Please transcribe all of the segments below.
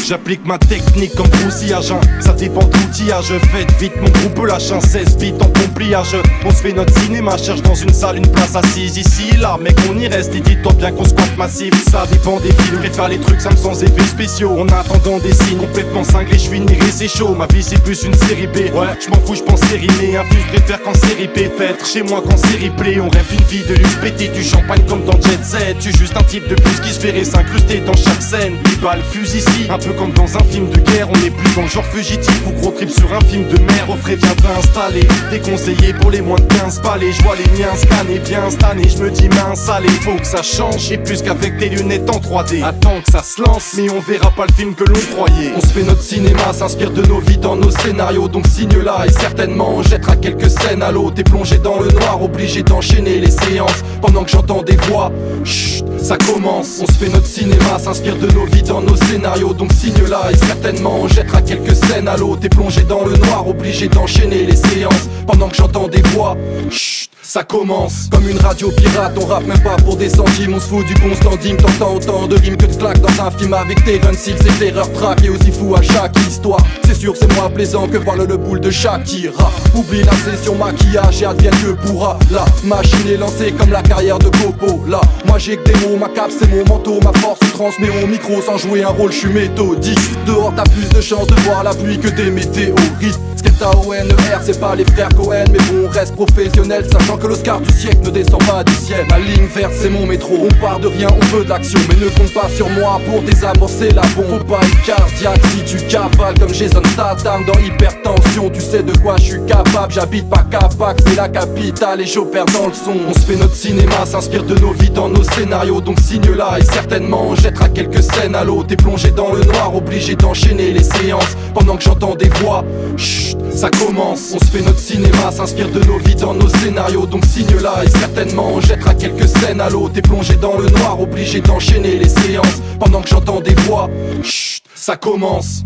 J'applique ma technique comme broussillage, hein. Ça dépend de l'outillage. Faites vite, mon groupe lâche un 16 bits en pompliage. On se fait notre cinéma, cherche dans une salle une place assise. Ici, là, mec, on y reste et dis-toi bien qu'on squatte massif. Ça dépend des films, préfère les trucs simples sans effets spéciaux. En attendant des signes complètement cinglés, je suis niré, c'est chaud. Ma vie c'est plus une série B. Ouais, je m'en fous, je pense série B. Un film, je préfère qu'en série P. Peut-être chez moi qu'en série Play. On rêve d'une vie de luxe pété, du champagne comme dans Jet Set. Tu es juste un type de plus qui se ferait s'incruster dans chaque scène. Les balles fusent ici, un peu comme dans un film de guerre. On est plus dans le genre fugitif ou gros trip sur un film de mer. Au frais viendra installer, déconseillé pour les moins de 15 balais. Je vois les miens scanner bien stanner, je me dis mince allez, faut que ça change. Et plus qu'avec des lunettes en 3D. Attends que ça se lance, mais on verra pas le film que l'on croyait. On se fait notre cinéma, s'inspire de nos vies dans nos scénarios. Donc signe là et certainement on jettera quelques scènes à l'eau. T'es plongé dans le noir, obligé d'enchaîner les séances. Pendant que j'entends des voix, chut, ça commence. On se fait notre cinéma, s'inspire de nos vies dans nos scénarios. Donc signe là et certainement on jettera quelques scènes à l'eau. T'es plongé dans le noir, obligé d'enchaîner les séances. Pendant que j'entends des voix, chut, ça commence. Comme une radio pirate, on rappe même pas pour des centimes. On se fout du bon standing, t'entends autant de rimes que de claques dans un film avec tes run seals et terreur track. Et aussi fou à chaque histoire, c'est sûr c'est moins plaisant que voir le boule de Shakira. Oublie la session maquillage et advienne que pourra. La machine est lancée comme la carrière de Copo. Là, moi j'ai que des mots, ma cape c'est mon manteau. Ma force se transmet au micro sans jouer un rôle, je suis méthodique. Dehors t'as plus de chances de voir la pluie que des météorites. Sketa-O-N-E-R, c'est pas les frères Cohen, mais bon, on reste professionnel, sachant que l'Oscar du siècle ne descend pas du ciel. La ligne verte, c'est mon métro, on part de rien, on veut de l'action, mais ne compte pas sur moi pour désamorcer la bombe. Faut pas être cardiaque si tu cavales comme Jason Statham dans Hypertension. Tu sais de quoi je suis capable, j'habite pas Capac, c'est la capitale et j'opère dans le son. On se fait notre cinéma, s'inspire de nos vies dans nos scénarios. Donc signe là et certainement on jettera quelques scènes à l'eau. T'es plongé dans le noir, obligé d'enchaîner les séances. Pendant que j'entends des voix, chut, ça commence. On se fait notre cinéma, s'inspire de nos vies dans nos scénarios. Donc signe là et certainement on jettera quelques scènes à l'eau. T'es plongé dans le noir, obligé d'enchaîner les séances. Pendant que j'entends des voix, chut, ça commence.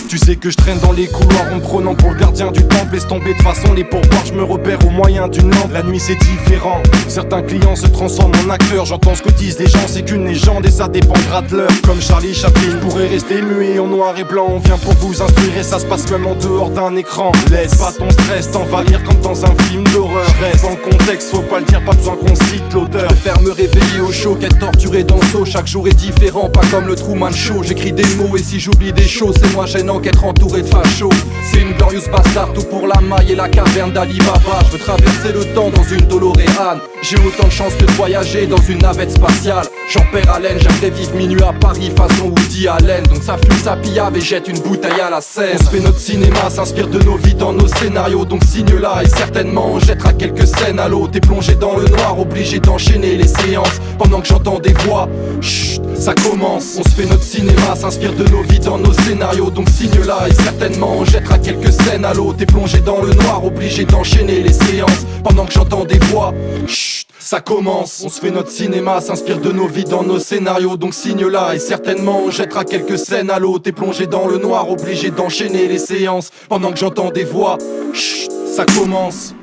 Tu sais que je traîne dans les couloirs en me prenant pour le gardien du temple. Laisse tomber de façon les pourboires, je me repère au moyen d'une lampe. La nuit c'est différent, certains clients se transforment en acteurs. J'entends ce que disent les gens, c'est qu'une légende et ça dépendra de l'heure. Comme Charlie Chaplin, pourrait rester muet en noir et blanc. On vient pour vous instruire et ça se passe même en dehors d'un écran. Laisse pas ton stress t'envahir comme dans un film d'horreur. Reste en contexte, faut pas le dire, pas besoin qu'on cite l'auteur. Je préfère me réveiller au chaud qu'être torturé dans le seau. Chaque jour est différent, pas comme le Truman Show. J'écris des mots et si j'oublie des choses, c'est moins gênant qu'être entouré de fachos. C'est une glorieuse bastard, tout pour la maille et la caverne d'Ali Baba. Je veux traverser le temps dans une DeLorean. J'ai autant de chance que de voyager dans une navette spatiale. J'en perds haleine, j'aimerais vivre minuit à Paris façon Woody Allen. Donc ça fume sa pillave et jette une bouteille à la scène. On se fait notre cinéma, s'inspire de nos vies dans nos scénarios. Donc signe là et certainement on jettera quelques scènes à l'eau. T'es plongé dans le noir, obligé d'enchaîner les séances. Pendant que j'entends des voix, chut, ça commence. On se fait notre cinéma, s'inspire de nos vies dans nos scénarios. Donc signe là et certainement on jettera quelques scènes à l'eau. T'es plongé dans le noir, obligé d'enchaîner les séances. Pendant que j'entends des voix, chut, ça commence. On se fait notre cinéma, s'inspire de nos vies dans nos scénarios. Donc signe là et certainement on jettera quelques scènes à l'eau. T'es plongé dans le noir, obligé d'enchaîner les séances. Pendant que j'entends des voix, chut, ça commence.